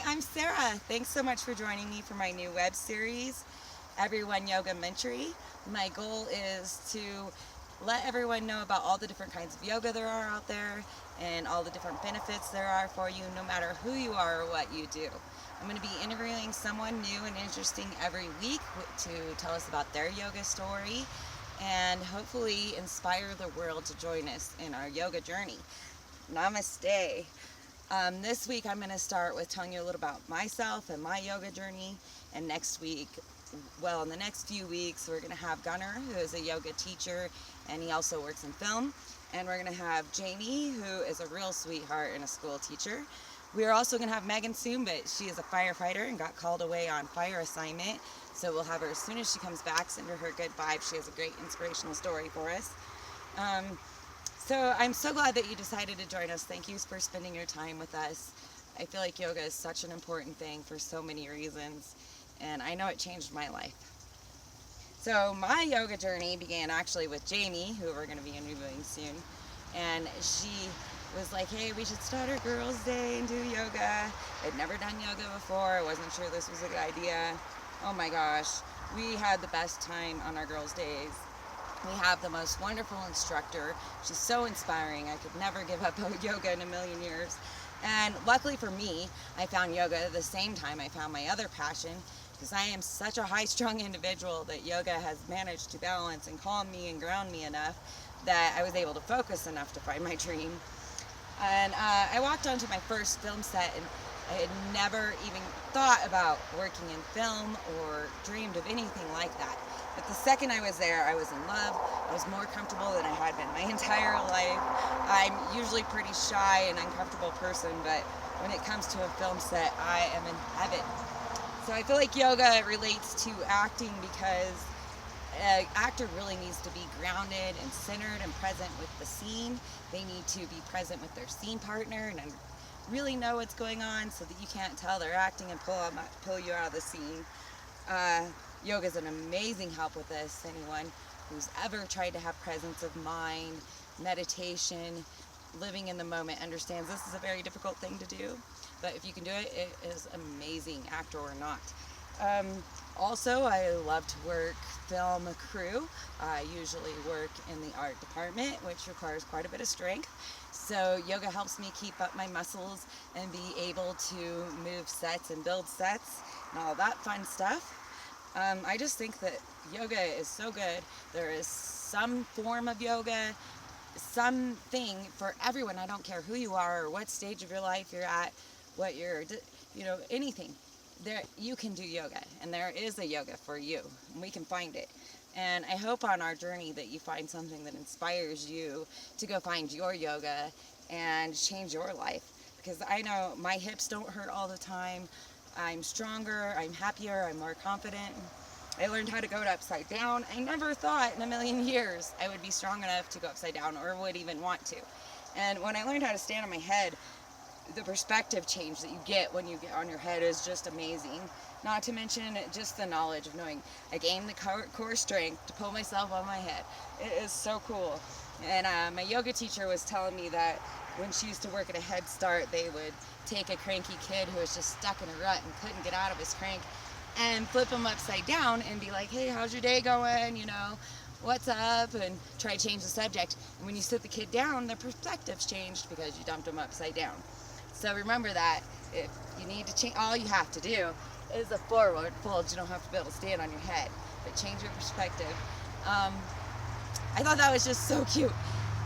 I'm Sarah. Thanks so much for joining me for my new web series, Everyone Yoga Mentary. My goal is to let everyone know about all the different kinds of yoga there are out there and all the different benefits there are for you, no matter who you are or what you do. I'm going to be interviewing someone new and interesting every week to tell us about their yoga story and hopefully inspire the world to join us in our yoga journey. Namaste. This week I'm going to start with telling you a little about myself and my yoga journey. And next week, in the next few weeks, we're going to have Gunnar, who is a yoga teacher, and he also works in film. And we're going to have Jamie, who is a real sweetheart and a school teacher. We are also going to have Megan soon, but she is a firefighter and got called away on fire assignment. So we'll have her as soon as she comes back, send her her good vibes. She has a great inspirational story for us. So I'm so glad that you decided to join us. Thank you for spending your time with us. I feel like yoga is such an important thing for so many reasons, and I know it changed my life. So my yoga journey began actually with Jamie, who we're going to be interviewing soon, and she was like, hey, we should start our girls' day and do yoga. I'd never done yoga before. I wasn't sure this was a good idea. Oh my gosh, we had the best time on our girls' days. We have the most wonderful instructor. She's so inspiring. I could never give up yoga in a million years. And luckily for me, I found yoga at the same time I found my other passion, because I am such a high-strung individual that yoga has managed to balance and calm me and ground me enough that I was able to focus enough to find my dream. And I walked onto my first film set, and I had never even thought about working in film or dreamed of anything like that. But the second I was there, I was in love. I was more comfortable than I had been my entire life. I'm usually a pretty shy and uncomfortable person, but when it comes to a film set, I am in heaven. So I feel like yoga relates to acting because an actor really needs to be grounded and centered and present with the scene. They need to be present with their scene partner and really know what's going on so that you can't tell they're acting and pull you out of the scene. Yoga is an amazing help with this. Anyone who's ever tried to have presence of mind, meditation, living in the moment understands this is a very difficult thing to do. But if you can do it, it is amazing, actor or not. Also, I love to work film crew. I usually work in the art department, which requires quite a bit of strength. So yoga helps me keep up my muscles and be able to move sets and build sets and all that fun stuff. I just think that yoga is so good. There is some form of yoga, something for everyone. I don't care who you are or what stage of your life you're at, what you're, anything. There, you can do yoga, and there is a yoga for you, and we can find it. And I hope on our journey that you find something that inspires you to go find your yoga and change your life. Because I know my hips don't hurt all the time. I'm stronger, I'm happier, I'm more confident. I learned how to go to upside down. I never thought in a million years I would be strong enough to go upside down or would even want to. And when I learned how to stand on my head, the perspective change that you get when you get on your head is just amazing. Not to mention just the knowledge of knowing I gained the core strength to pull myself on my head. It is so cool. And my yoga teacher was telling me that when she used to work at a Head Start, they would take a cranky kid who was just stuck in a rut and couldn't get out of his crank and flip him upside down and be like, hey, how's your day going? What's up? And try to change the subject. And when you sit the kid down, their perspective's changed because you dumped him upside down. So remember that if you need to change, all you have to do is a forward fold. You don't have to be able to stand on your head, but change your perspective. I thought that was just so cute.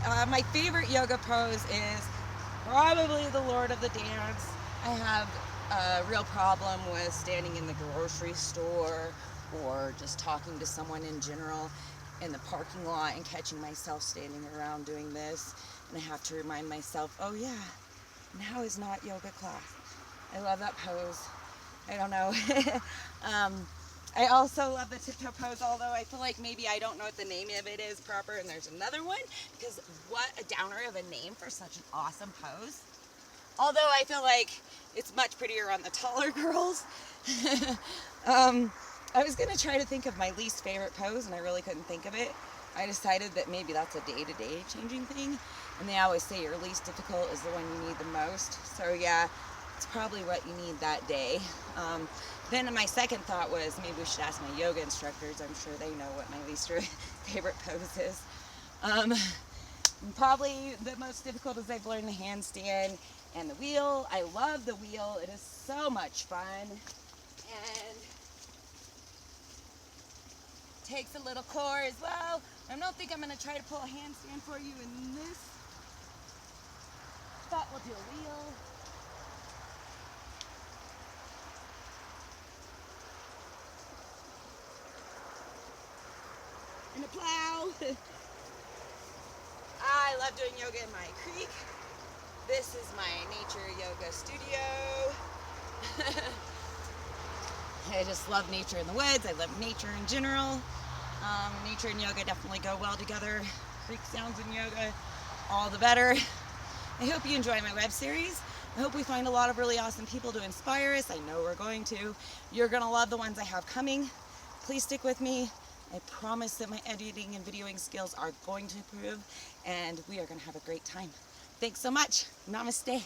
My favorite yoga pose is probably the Lord of the Dance. I have a real problem with standing in the grocery store or just talking to someone in general in the parking lot and catching myself standing around doing this. And I have to remind myself, oh yeah, now is not yoga class. I love that pose. I don't know. I also love the tiptoe pose, although I feel like maybe I don't know what the name of it is proper, and there's another one, because what a downer of a name for such an awesome pose. Although I feel like it's much prettier on the taller girls. I was going to try to think of my least favorite pose, and I really couldn't think of it. I decided that maybe that's a day-to-day changing thing, and they always say your least difficult is the one you need the most. So yeah, that's probably what you need that day. Then my second thought was maybe we should ask my yoga instructors. I'm sure they know what my least favorite pose is. Probably the most difficult is I've learned the handstand and the wheel. I love the wheel. It is so much fun. And takes a little core as well. I don't think I'm going to try to pull a handstand for you in this, but we'll do a wheel. And a plow. I love doing yoga in my creek. This is my nature yoga studio. I just love nature in the woods. I love nature in general. Nature and yoga definitely go well together. Creek sounds and yoga, all the better. I hope you enjoy my web series. I hope we find a lot of really awesome people to inspire us. I know we're going to. You're going to love the ones I have coming. Please stick with me. I promise that my editing and videoing skills are going to improve, and we are going to have a great time. Thanks so much. Namaste.